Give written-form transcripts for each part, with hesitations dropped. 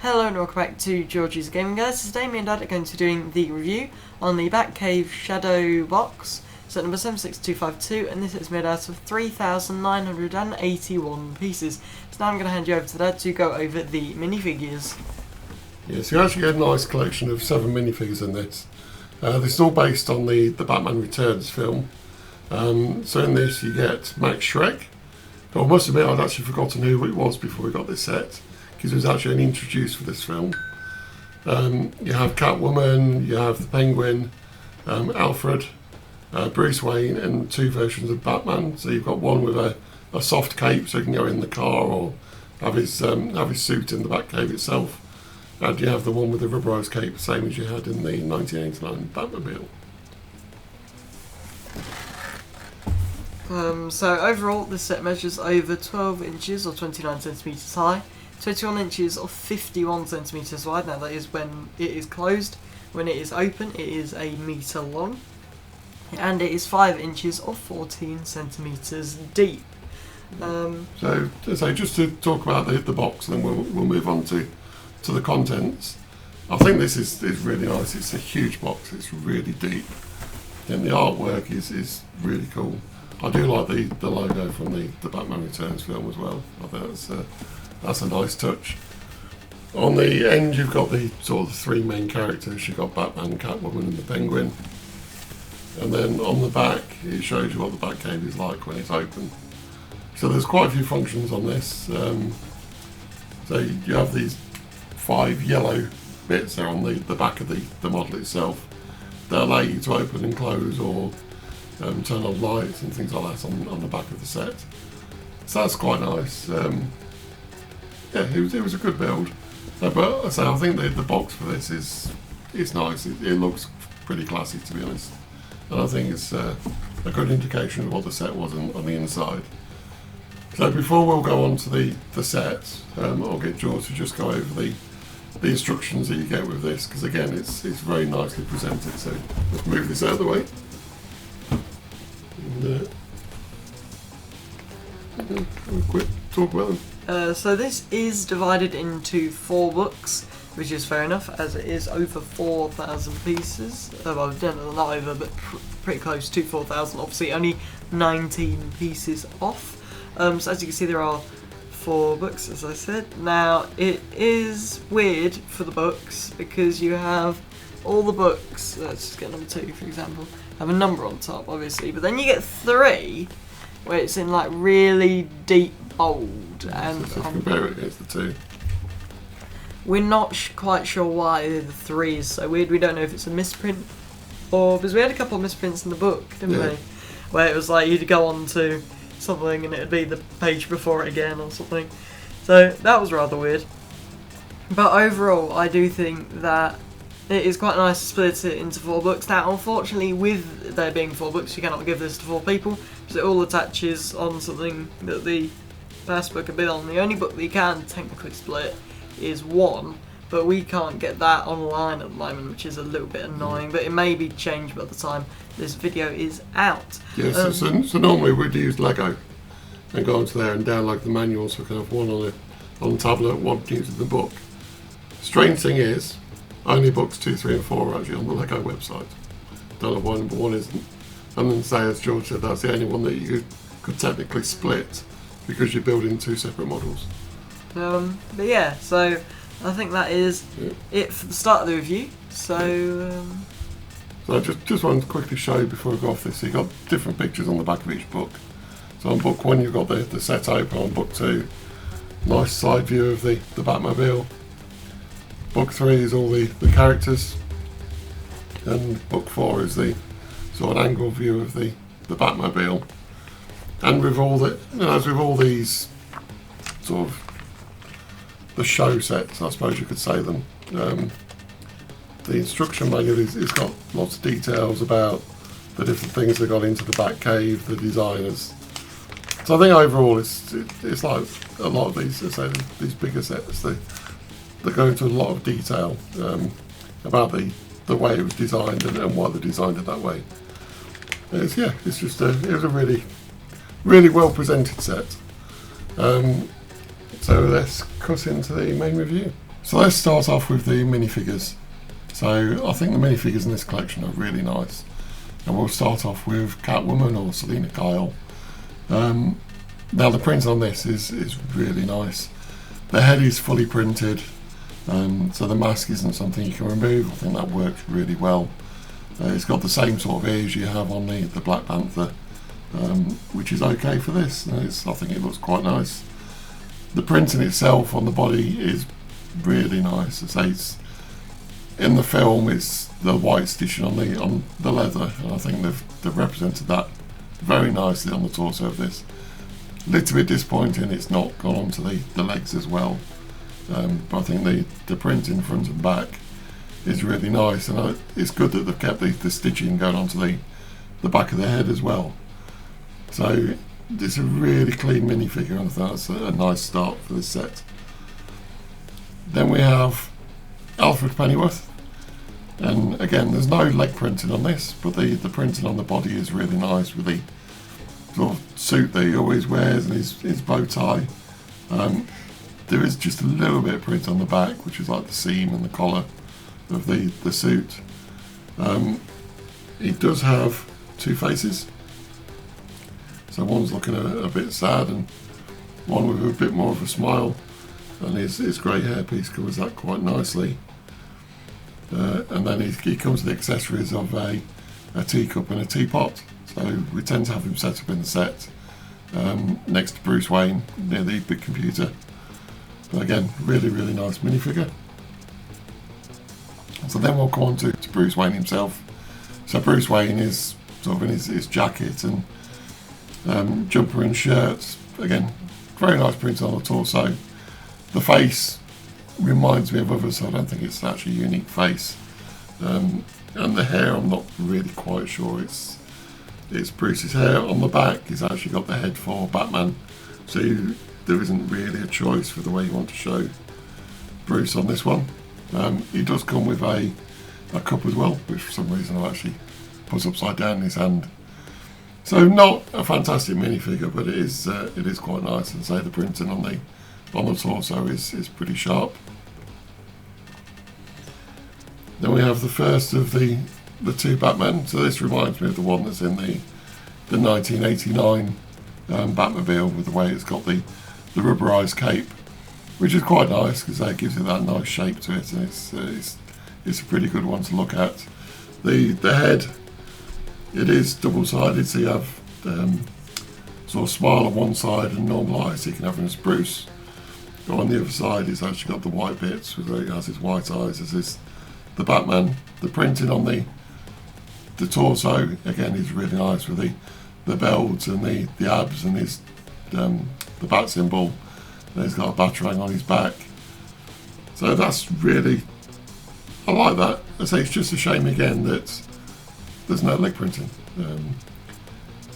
Hello and welcome back to Georgie's Gaming Guys. Today me and Dad are going to be doing the review on the Batcave Shadowbox, set number 76252, and this is made out of 3,981 pieces. So now I'm going to hand you over to Dad to go over the minifigures. Yes, you actually get a nice collection of 7 minifigures in this. This is all based on the Batman Returns film. So in this you get Max Shreck. I must admit I'd actually forgotten who it was before we got this set, because it was actually only introduced for this film. You have Catwoman, you have the Penguin, Alfred, Bruce Wayne, and 2 versions of Batman. So you've got one with a soft cape so he can go in the car or have his suit in the Batcave itself. And you have the one with the rubberized cape, same as you had in the 1989 Batmobile. So overall this set measures over 12 inches or 29 centimetres high, 21 inches or 51 centimetres wide. Now that is when it is closed. When it is open it is a metre long, and it is 5 inches or 14 centimetres deep. So just to talk about the box, and then we'll move on to the contents. I think this is really nice. It's a huge box, it's really deep, and the artwork is really cool. I do like the logo from the Batman Returns film as well. I think that's a nice touch. On the end you've got the sort of 3 main characters. You've got Batman, Catwoman and the Penguin, and then on the back it shows you what the Batcave is like when it's open. So there's quite a few functions on this. So you have these 5 yellow bits there on the back of the model itself that allow you to open and close or turn on lights and things like that on the back of the set. So that's quite nice. Yeah, it was a good build. But I think the box for this is nice. It looks pretty classy, to be honest. And I think it's a good indication of what the set was on the inside. So before we'll go on to the set, I'll get George to just go over the instructions that you get with this, because again it's very nicely presented. So let's move this out of the way. And, quick talk about them. So this is divided into 4 books, which is fair enough, as it is over 4,000 pieces. Well, not over, but pretty close to 4,000. Obviously, only 19 pieces off. So as you can see, there are 4 books, as I said. Now, it is weird for the books because you have all the books. Let's just get number 2, for example. Have a number on top, obviously, but then you get 3 where it's in like really deep bold, and so compare it against the 2. We're not quite sure why the 3 is so weird. We don't know if it's a misprint or because we had a couple of misprints in the book, didn't we? Where it was like you'd go on to something and it'd be the page before it again or something. So that was rather weird. But overall, I do think that it is quite nice to split it into 4 books. Now, unfortunately, with there being 4 books, you cannot give this to 4 people because it all attaches on something that the first book would be on. The only book that you can technically split is 1, but we can't get that online at the moment, which is a little bit annoying, but it may be changed by the time this video is out. Yes, so normally we'd use Lego and go onto there and download the manuals, so we can have one on the tablet, one using the book. Strange thing is, only books 2, 3 and 4 are actually on the Lego website. Don't know why number 1 isn't. And then say, as George said, that's the only one that you could technically split because you're building 2 separate models. But yeah, so I think that is it for the start of the review. So I just wanted to quickly show you before we go off this. So you've got different pictures on the back of each book. So on book 1 you've got the set open. On book 2, nice side view of the Batmobile. Book 3 is all the characters, and book 4 is the sort of angle view of the Batmobile. And with all as with all these sort of the show sets, I suppose you could say them, the instruction manual is got lots of details about the different things that got into the Batcave, the designers. So I think overall it's like a lot of these bigger sets. They go into a lot of detail about the way it was designed and why they designed it that way. It was a really well presented set. So let's cut into the main review. So let's start off with the minifigures. So I think the minifigures in this collection are really nice. And we'll start off with Catwoman or Selina Kyle. Now the print on this is really nice. The head is fully printed, so the mask isn't something you can remove. I think that works really well. It's got the same sort of ears you have on the Black Panther, which is okay for this. I think it looks quite nice. The printing itself on the body is really nice. In the film, it's the white stitching on the leather, and I think they've represented that very nicely on the torso of this. A little bit disappointing it's not gone onto the legs as well, but I think the print in front and back is really nice, and it's good that they've kept the stitching going onto the back of the head as well. So it's a really clean minifigure, and I think that's a nice start for this set. Then we have Alfred Pennyworth, and again there's no leg printing on this, but the printing on the body is really nice with the sort of suit that he always wears and his bow tie. There is just a little bit of print on the back, which is like the seam and the collar of the suit. He does have two faces, so one's looking a bit sad and one with a bit more of a smile, and his grey hairpiece covers that quite nicely. And then he comes with the accessories of a teacup and a teapot, so we tend to have him set up in the set next to Bruce Wayne near the big computer. But again, really nice minifigure. So then we'll come on to Bruce Wayne himself. So Bruce Wayne is sort of in his jacket and jumper and shirt. Again, very nice print on the torso. The face reminds me of others, so I don't think it's actually a unique face. And the hair, I'm not really quite sure it's Bruce's hair. On the back, he's actually got the head for Batman, so there isn't really a choice for the way you want to show Bruce on this one. He does come with a cup as well, which for some reason I've actually put upside down in his hand. So not a fantastic minifigure, but it is quite nice, and say the printing on the torso is pretty sharp. Then we have the first of the two Batmen. So this reminds me of the one that's in the 1989 Batmobile, with the way it's got the rubberized cape, which is quite nice because that gives it that nice shape to it, and it's a pretty good one to look at. The head, it is double-sided, so you have sort of smile on one side and normal eyes, so you can have him as Bruce. But on the other side, it's actually got the white bits, where he has his white eyes as the Batman. The printing on the torso, again, is really nice with the belt and the abs and his the bat symbol. And he's got a batarang on his back. So that's really, I like that. I say it's just a shame again that there's no leg printing.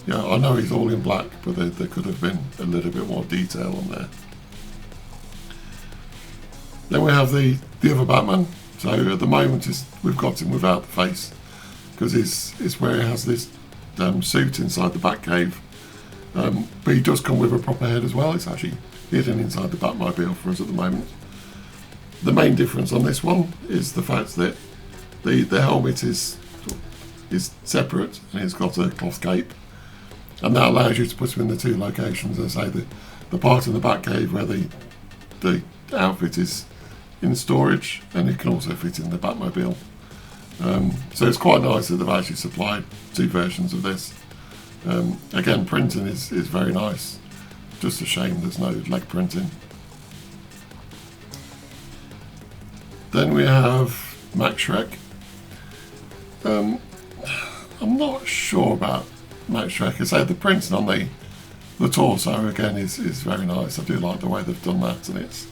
I know he's all in black, but there could have been a little bit more detail on there. Then we have the other Batman. So at the moment we've got him without the face, because it's where he has this suit inside the Batcave. But he does come with a proper head as well. It's actually hidden inside the Batmobile for us at the moment. The main difference on this one is the fact that the helmet is separate, and it's got a cloth cape, and that allows you to put him in the two locations. As I say, the part in the Batcave where the outfit is in storage, and it can also fit in the Batmobile. So it's quite nice that they've actually supplied two versions of this. Again, printing is very nice. Just a shame there's no leg printing. Then we have Max Shreck. I'm not sure about Max Shreck. I say the printing on the torso again is very nice. I do like the way they've done that, and it's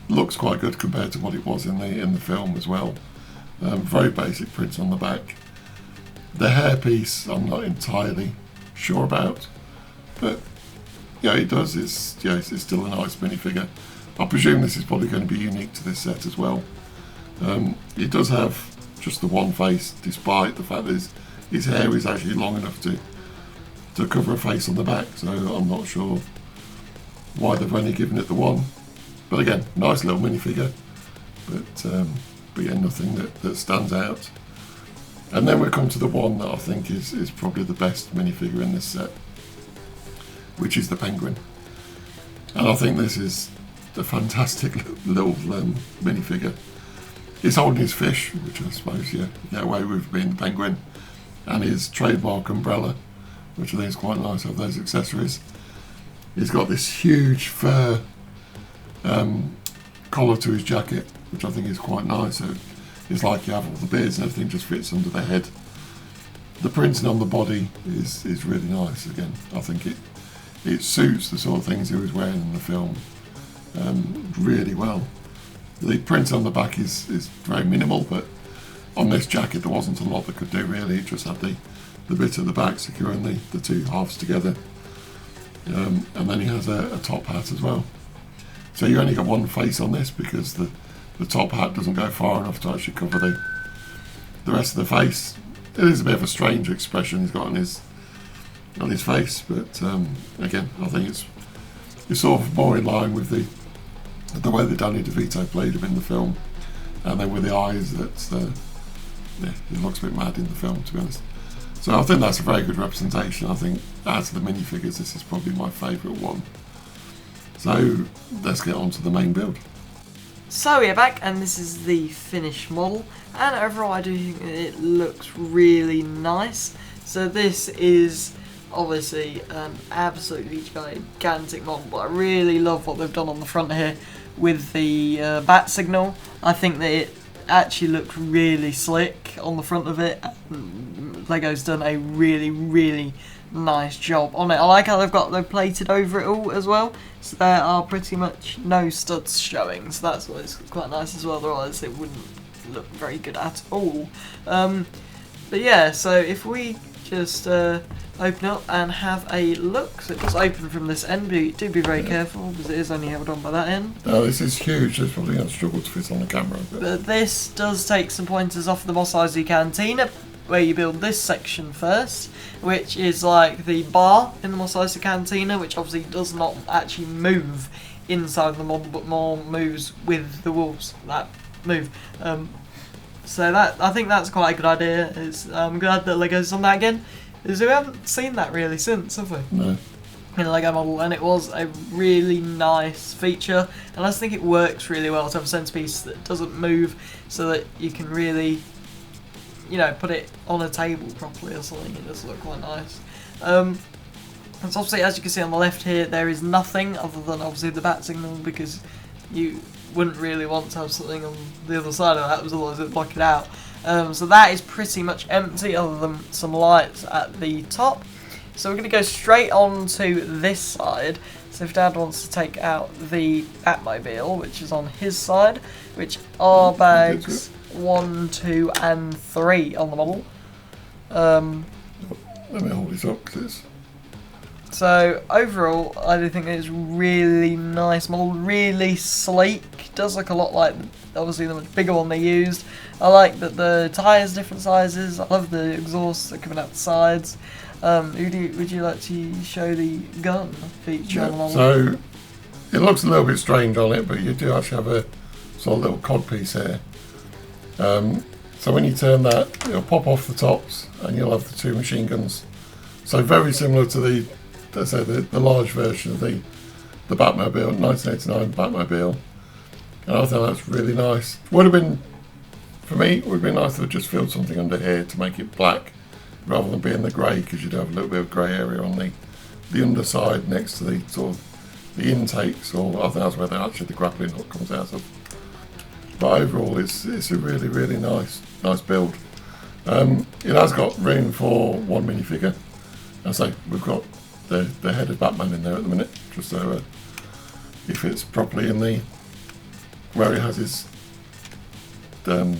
looks quite good compared to what it was in the film as well. Very basic print on the back. The hairpiece I'm not entirely sure about, but it does. It's still a nice minifigure. I presume this is probably going to be unique to this set as well. It does have just the one face, despite the fact that his hair is actually long enough to cover a face on the back, so I'm not sure why they've only given it the one. But again, nice little minifigure. But yeah, nothing that stands out. And then we come to the one that I think is probably the best minifigure in this set, which is the Penguin. And I think this is a fantastic little minifigure. He's holding his fish, which I suppose you get away with being the Penguin, and his trademark umbrella, which I think is quite nice of those accessories. He's got this huge fur collar to his jacket, which I think is quite nice. So it's like you have all the beards and everything just fits under the head. The printing on the body is really nice. Again, I think it suits the sort of things he was wearing in the film really well. The print on the back is very minimal, but on this jacket there wasn't a lot that could do really. It just had the bit at the back securing the two halves together. And then he has a top hat as well. So you only got one face on this because the top hat doesn't go far enough to actually cover the rest of the face. It is a bit of a strange expression he's got on his face, but again, I think it's sort of more in line with the way that Danny DeVito played him in the film, and then with the eyes he looks a bit mad in the film, to be honest. So I think that's a very good representation. I think out of the minifigures, this is probably my favourite one. So let's get on to the main build. So we're back, and this is the finished model, and overall I do think it looks really nice. So this is obviously an absolutely gigantic model, but I really love what they've done on the front here with the bat signal. I think that it actually looks really slick on the front of it. Lego's done a really nice job on it. I like how they've plated over it all as well, so there are pretty much no studs showing, so that's what's quite nice as well, otherwise it wouldn't look very good at all. But yeah, so if we just open up and have a look. So it does open from this end, but do be very careful because it is only held on by that end. Oh, this is huge. It's probably going to struggle to fit on the camera. But this does take some pointers off the Mos Eisley Cantina, where you build this section first, which is like the bar in the Mos Eisley Cantina, which obviously does not actually move inside the model, but more moves with the walls that move. So that, I think that's quite a good idea. I'm glad that Lego's done that again, because we haven't seen that really since, have we? No. In a Lego model, and it was a really nice feature, and I just think it works really well to have a centerpiece that doesn't move, so that you can really, you know, put it on a table properly or something. It does look quite nice. And so obviously, as you can see on the left here, there is nothing other than obviously the bat signal, because you wouldn't really want to have something on the other side of that, otherwise it would block it out. So that is pretty much empty other than some lights at the top. So we're going to go straight on to this side. So if Dad wants to take out the Batmobile, which is on his side, which are bags 1, 2 and 3 on the model. Let me hold this up, please. So overall, I do think it's really nice model, really sleek. Does look a lot like obviously the much bigger one they used. I like that the tyres different sizes. I love the exhausts that are coming out the sides. Would you like to show the gun feature on the model? So it looks a little bit strange on it, but you do actually have a sort of little cod piece here. So when you turn that, it'll pop off the tops, and you'll have the 2 machine guns. So very similar to the large version of the Batmobile, 1989 Batmobile. And I think that's really nice. Would have been, for me, it would have been nice to have just filled something under here to make it black, rather than being the grey, because you'd have a little bit of grey area on the underside next to the sort of the intakes, or I think that's where the grappling hook comes out of. But overall, it's a really nice build. It has got room for one minifigure. As I say, we've got the head of Batman in there at the minute, just so he fits properly in the where he has his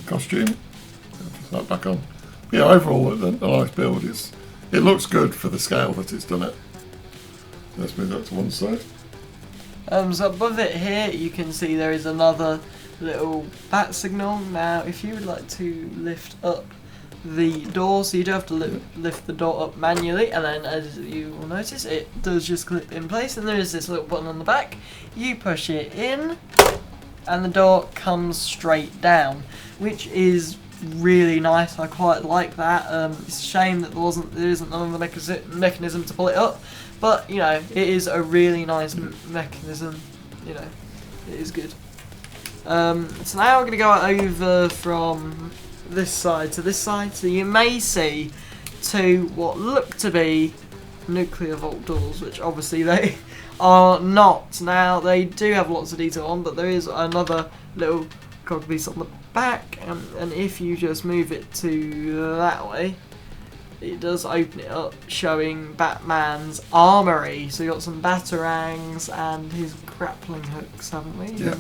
costume. Just that back on. Yeah, overall, a nice build. It looks good for the scale that it's done it. Let's move that to one side. So above it here, you can see there is another little bat signal. Now, if you would like to lift up the door, so you do have to lift the door up manually, and then as you will notice, it does just clip in place, and there is this little button on the back. You push it in, and the door comes straight down, which is really nice. I quite like that. It's a shame that there isn't another mechanism to pull it up, but you know, it is a really nice mechanism. You know, it is good. So now we're going to go over from this side to this side, so you may see two what look to be nuclear vault doors, which obviously they are not. Now they do have lots of detail on, but there is another little cog piece on the back, and if you just move it to that way, it does open it up, showing Batman's armory. So you got some batarangs and his grappling hooks, haven't we? Yeah.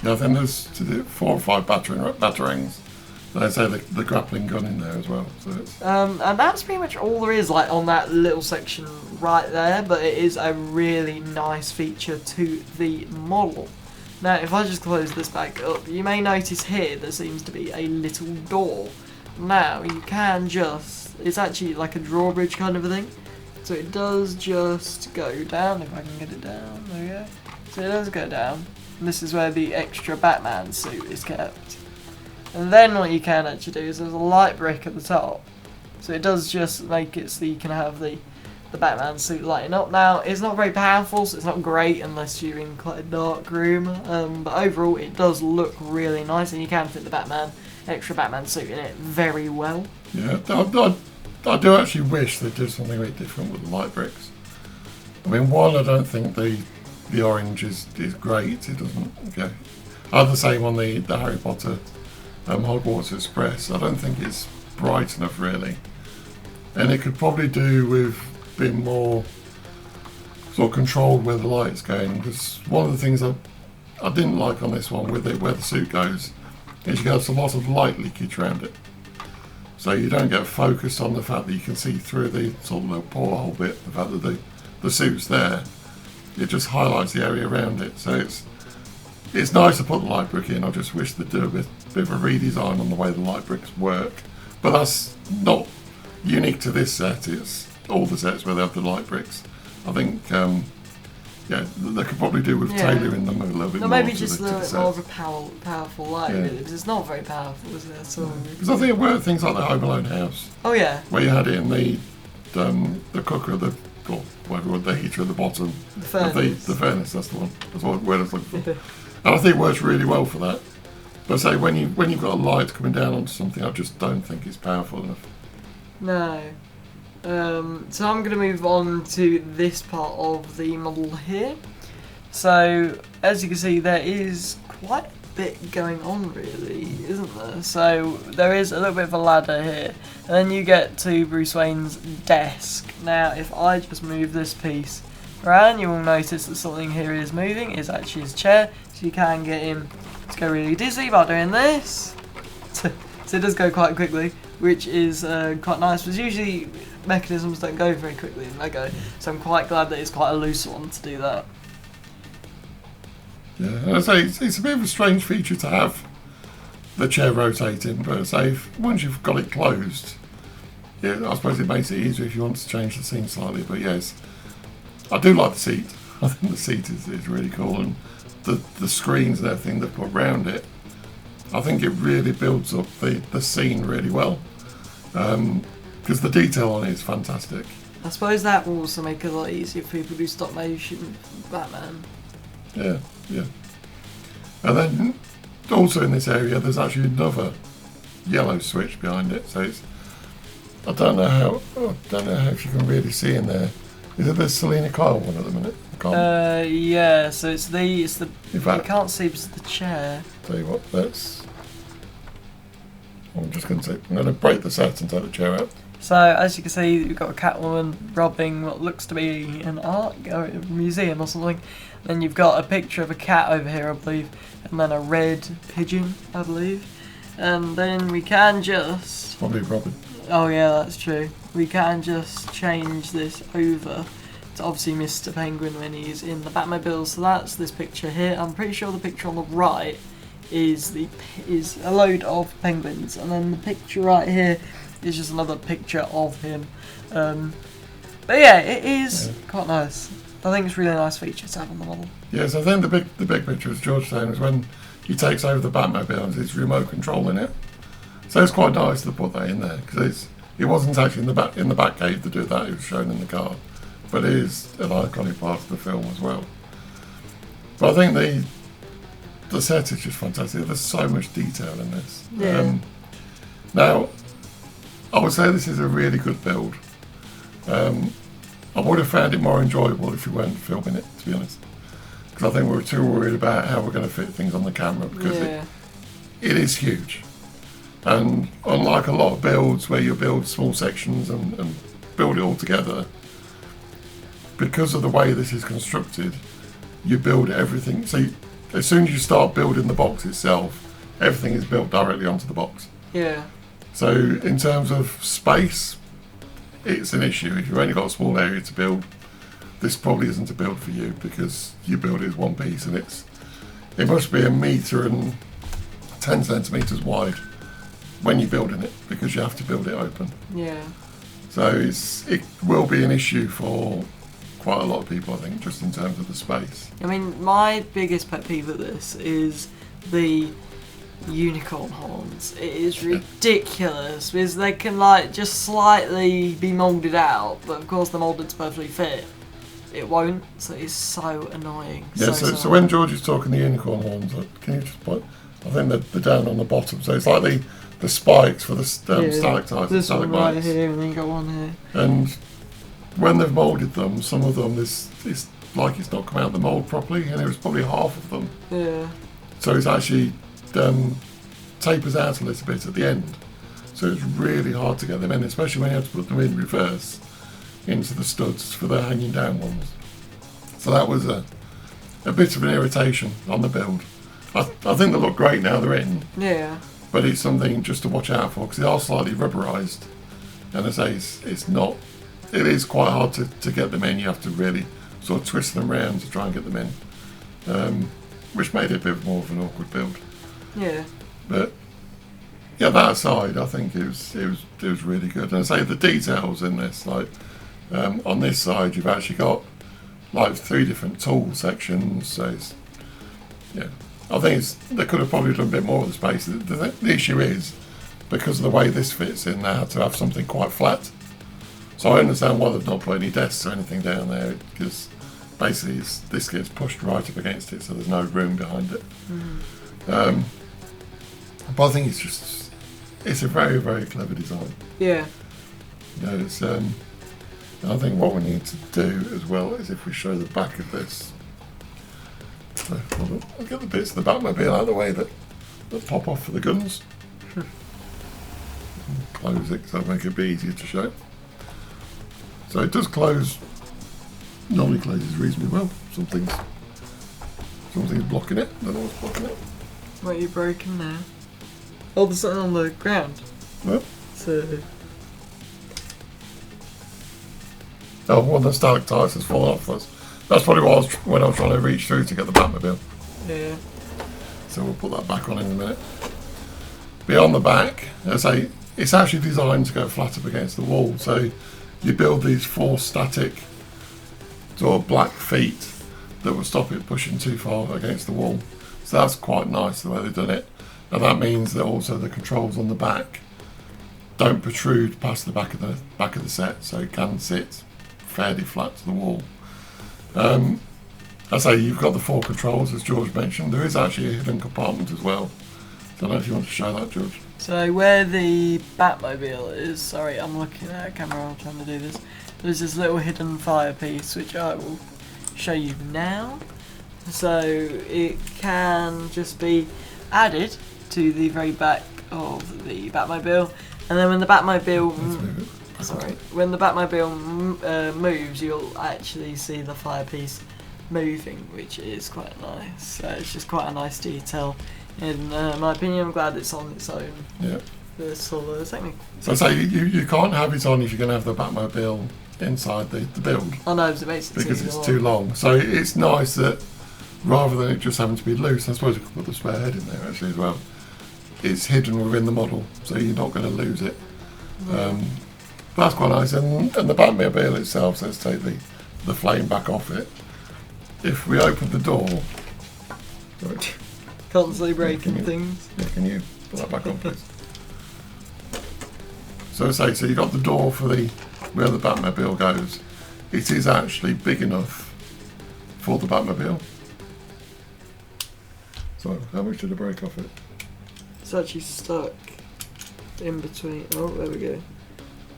Yeah, I think there's 4 or 5 batarangs. They say the grappling gun in there as well. So it's... and that's pretty much all there is, like on that little section right there. But it is a really nice feature to the model. Now, if I just close this back up, you may notice here there seems to be a little door. Now, you can just... It's actually like a drawbridge kind of a thing. So it does just go down, if I can get it down. There we go. So it does go down. And this is where the extra Batman suit is kept. And then what you can actually do is there's a light brick at the top. So it does just make it so you can have the Batman suit lighting up. Now, it's not very powerful, so it's not great unless you're in quite a dark room. But overall, it does look really nice, and you can fit the extra Batman suit in it very well. Yeah, I do actually wish they'd do something a bit different with the light bricks. I mean, while I don't think the orange is great, it doesn't go. I had the same on the Harry Potter Hogwarts Express. I don't think it's bright enough, really. And it could probably do with being more sort of controlled where the light's going, because one of the things I didn't like on this one with it, where the suit goes, is you get a lot of light leakage around it. So you don't get focused on the fact that you can see through the sort of little porthole bit, the fact that the suit's there. It just highlights the area around it. So it's nice to put the light brick in. I just wish they'd do a bit of a redesign on the way the light bricks work. But that's not unique to this set. It's all the sets where they have the light bricks. I think, yeah, they could probably do with tailoring them a little bit more. Maybe just a little bit more of a powerful light, really, because it's not very powerful, is it? So because I think it worked things like the Home Alone house. Oh yeah. Where you had it in the cooker, or whatever, the heater at the bottom. The furnace. The furnace, that's the one. That's what word I was looking for. And I think it works really well for that. But say when you've got a light coming down onto something, I just don't think it's powerful enough. No. So I'm going to move on to this part of the model here. So as you can see, there is quite a bit going on, really, isn't there? So there is a little bit of a ladder here, and then you get to Bruce Wayne's desk. Now, if I just move this piece around, you will notice that something here is moving. It's actually his chair, so you can get him to go really dizzy by doing this. So it does go quite quickly, which is quite nice, because usually mechanisms don't go very quickly in Lego, so I'm quite glad that it's quite a loose one to do that. Yeah, I say it's a bit of a strange feature to have the chair rotating, but say once you've got it closed, yeah, I suppose it makes it easier if you want to change the scene slightly. But yes, I do like the seat. I think the seat is really cool, and the screens and everything they've put around it, I think it really builds up the scene really well. Because the detail on it is fantastic. I suppose that will also make it a lot easier for people who do stop motion Batman. Yeah. And then also in this area, there's actually another yellow switch behind it. So I don't know how if you can really see in there. Is it the Selena Kyle one at the minute? Yeah. So it's the. In fact, you can't see because of the chair. Tell you what, I'm going to break the set and take the chair out. So as you can see, we've got a Catwoman robbing what looks to be an art or a museum or something. Then you've got a picture of a cat over here, I believe, and then a red pigeon, I believe. And then we can just... Probably Robin. Oh yeah, that's true. We can just change this over to obviously Mr. Penguin when he's in the Batmobile. So that's this picture here. I'm pretty sure the picture on the right is a load of penguins, and then the picture right here is just another picture of him. But yeah, it is quite nice. I think it's a really nice feature to have on the model. Yes, I think the big picture is Georgetown is when he takes over the Batmobile and there's remote control in it. So it's quite nice to put that in there because it wasn't actually in the Batcave to do that. It was shown in the car, but it is an iconic part of the film as well. But I think the set is just fantastic. There's so much detail in this. Yeah. Now, I would say this is a really good build. I would have found it more enjoyable if we weren't filming it, to be honest. Because I think we were too worried about how we're going to fit things on the camera because it is huge. And unlike a lot of builds where you build small sections and build it all together, because of the way this is constructed, you build everything. So as soon as you start building the box itself, everything is built directly onto the box. Yeah. So in terms of space, it's an issue. If you've only got a small area to build, this probably isn't a build for you because you build it as one piece and it must be 1 metre and 10 centimetres wide when you're building it because you have to build it open. Yeah. So it will be an issue for quite a lot of people, I think, just in terms of the space. I mean, my biggest pet peeve of this is the unicorn horns. It is ridiculous because they can just slightly be moulded out, but of course the moulded's perfectly fit. It won't, so it's so annoying. Yeah, so when George is talking the unicorn horns, can you just put, I think they're down on the bottom, so it's like the spikes for the stalactites and this one stalagmites. right here and then you got one here. And when they've moulded them, some of them it's like it's not come out of the mould properly, and there's probably half of them. Yeah. So it's actually tapers out a little bit at the end. So it's really hard to get them in, especially when you have to put them in reverse into the studs for the hanging down ones. So that was a bit of an irritation on the build. I think they look great now they're in. Yeah. But it's something just to watch out for because they are slightly rubberized. And as I say, it is quite hard to get them in. You have to really sort of twist them around to try and get them in, which made it a bit more of an awkward build. Yeah. But yeah, that aside, I think it was really good. And I say the details in this, on this side, you've actually got 3 different tool sections. So I think they could have probably done a bit more of the space. The issue is because of the way this fits in, they had to have something quite flat. So I understand why they've not put any desks or anything down there because basically this gets pushed right up against it, so there's no room behind it. But I think it's a very, very clever design. Yeah. I think what we need to do as well is if we show the back of this. So, I'll get the bits of the Batmobile out of the way that pop off for the guns. Close it, so that'll make it a bit easier to show. So it does close, normally closes reasonably well. Something's blocking it, I don't know what's blocking it. What are you broken now? Oh, there's something on the ground. Well, one of the stalactites has fallen off us. That's probably what when I was trying to reach through to get the Batmobile. Yeah. So we'll put that back on in a minute. Beyond the back, as I say, it's actually designed to go flat up against the wall. So you build these 4 static sort of black feet that will stop it pushing too far against the wall. So that's quite nice the way they've done it. And that means that also the controls on the back don't protrude past the back of the set, so it can sit fairly flat to the wall. As I say, you've got the 4 controls, as George mentioned. There is actually a hidden compartment as well. Don't know if you want to show that, George. So where the Batmobile is, sorry, I'm looking at a camera while I'm trying to do this. There's this little hidden fire piece, which I will show you now. So it can just be added to the very back of the Batmobile, and then when the Batmobile moves, you'll actually see the fire piece moving, which is quite nice. So it's just quite a nice detail. In my opinion, I'm glad it's on its own. Yeah. The sort of technique. So I say you can't have it on if you're going to have the Batmobile inside the build. I know, it makes it because it's too long. So it's nice that rather than it just having to be loose, I suppose you could put the spare head in there actually as well. It's hidden within the model, so you're not going to lose it. That's quite nice. And the Batmobile itself, so let's take the flame back off it. If we open the door, Constantly breaking things. Yeah, can you put that back on, please? So so you got the door for where the Batmobile goes. It is actually big enough for the Batmobile. So how much did I break off it? It's actually stuck in between. Oh, there we go.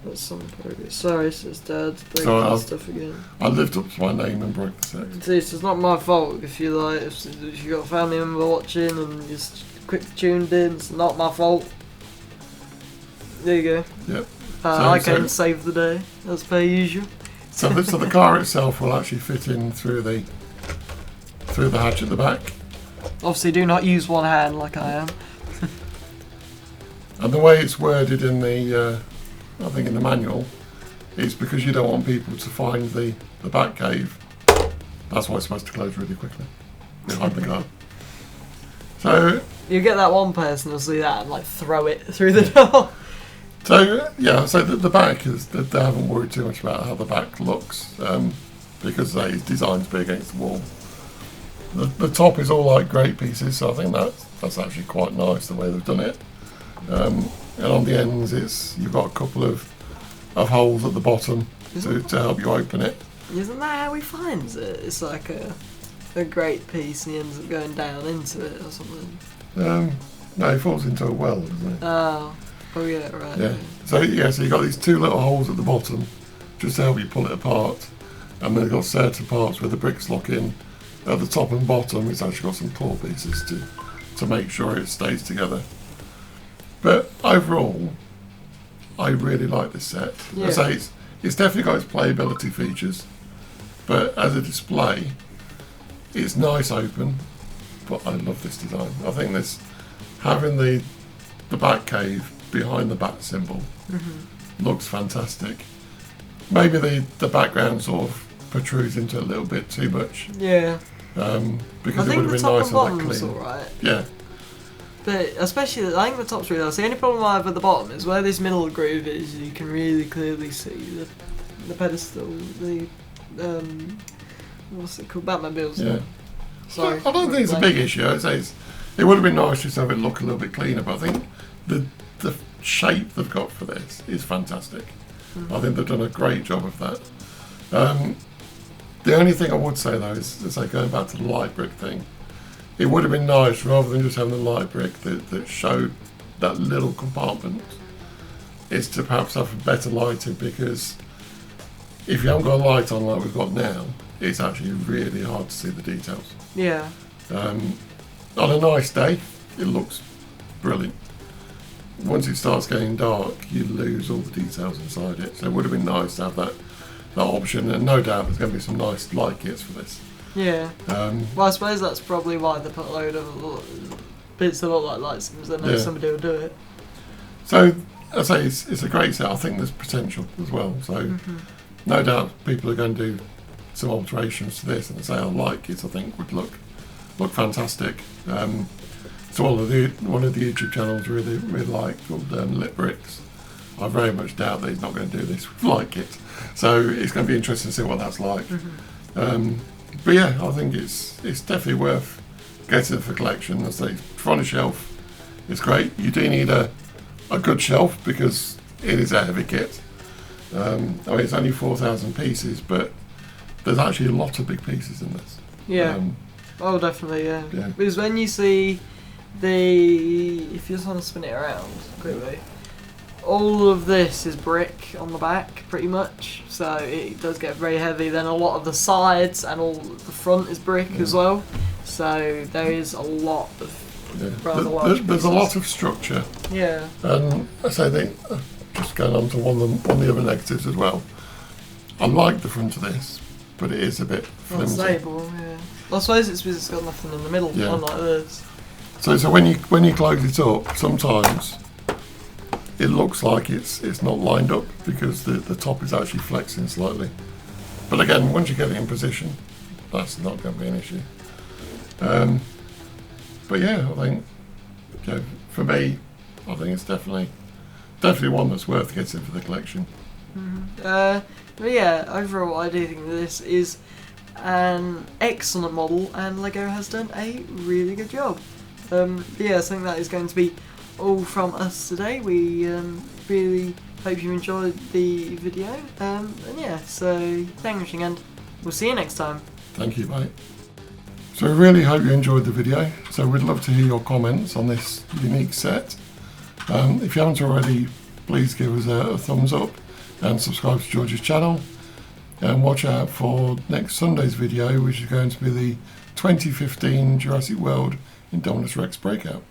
That's some progress. Sorry, it's Dad's breaking stuff again. I lived up to my name and broke the set. This is not my fault if you like. If you got a family member watching and you just quick tuned in, it's not my fault. There you go. Yep. I can save the day as per usual. So the car itself will actually fit in through the hatch at the back. Obviously, do not use one hand like I am. And the way it's worded in the, I think in the manual, is because you don't want people to find the Batcave. That's why it's supposed to close really quickly behind the car. So you get that one person who'll see that and like throw it through the door. So yeah, so the back is they haven't worried too much about how the back looks because it's designed to be against the wall. The top is all like great pieces, so I think that's actually quite nice the way they've done it. And on the ends, you've got a couple of holes at the bottom to help you open it. Isn't that how he finds it? It's like a great piece, and he ends up going down into it or something. No, he falls into a well, doesn't he? Oh yeah, right. Yeah. So you've got these two little holes at the bottom, just to help you pull it apart, and then you've got certain parts where the bricks lock in. At the top and bottom, it's actually got some claw pieces to make sure it stays together. But overall, I really like this set. Yeah. I say it's definitely got its playability features, but as a display, it's nice open. But I love this design. I think having the Batcave behind the bat symbol looks fantastic. Maybe the background sort of protrudes into a little bit too much. Yeah. Because it would have been nice and clean. clean. Alright. Yeah. But especially, I think the top's really nice. The only problem I have at the bottom is where this middle groove is. You can really clearly see the pedestal, the what's it called, Batmobiles. Yeah. Sorry. I don't think it's a big issue. I'd say it would have been nice just to have it look a little bit cleaner. But I think the shape they've got for this is fantastic. I think they've done a great job of that. The only thing I would say though is like going back to the light brick thing. It would have been nice rather than just having the light brick that showed that little compartment, is to perhaps have better lighting, because if you haven't got a light on like we've got now, it's actually really hard to see the details. Yeah. On a nice day, it looks brilliant. Once it starts getting dark, you lose all the details inside it. So it would have been nice to have that option, and no doubt there's going to be some nice light kits for this. Yeah. Well, I suppose that's probably why they put a load of bits that look like lights, because they know somebody will do it. So, I say it's a great set. I think there's potential as well. So, no doubt people are going to do some alterations to this, and say light kits I think would look fantastic. So one of the YouTube channels really liked called Lit Bricks. I very much doubt that he's not going to do this with light kits. So it's going to be interesting to see what that's like. But yeah, I think it's definitely worth getting for collection. I say on a shelf, it's great. You do need a good shelf because it is a heavy kit. I mean, it's only 4,000 pieces, but there's actually a lot of big pieces in this. Yeah. Oh, definitely. Yeah. Because when you see if you just want to spin it around quickly, all of this is brick on the back, pretty much. So it does get very heavy. Then a lot of the sides and all the front is brick as well. So there is a lot of rather large there's a lot of structure. Yeah. And I say just going on to one of the other negatives as well. I like the front of this, but it is a bit flimsy. Unstable, yeah. Well, I suppose it's because it's got nothing in the middle, unlike this. So when you close it up, sometimes it looks like it's not lined up because the top is actually flexing slightly. But again, once you get it in position, that's not going to be an issue. But yeah, I think for me, I think it's definitely one that's worth getting for the collection. But yeah, overall, I do think this is an excellent model, and LEGO has done a really good job. Yeah, so I think that is going to be all from us today. We really hope you enjoyed the video. And yeah, so thanks for watching, and we'll see you next time. Thank you, mate. So we really hope you enjoyed the video. So we'd love to hear your comments on this unique set. If you haven't already, please give us a thumbs up and subscribe to George's channel. And watch out for next Sunday's video, which is going to be the 2015 Jurassic World Indominus Rex breakout.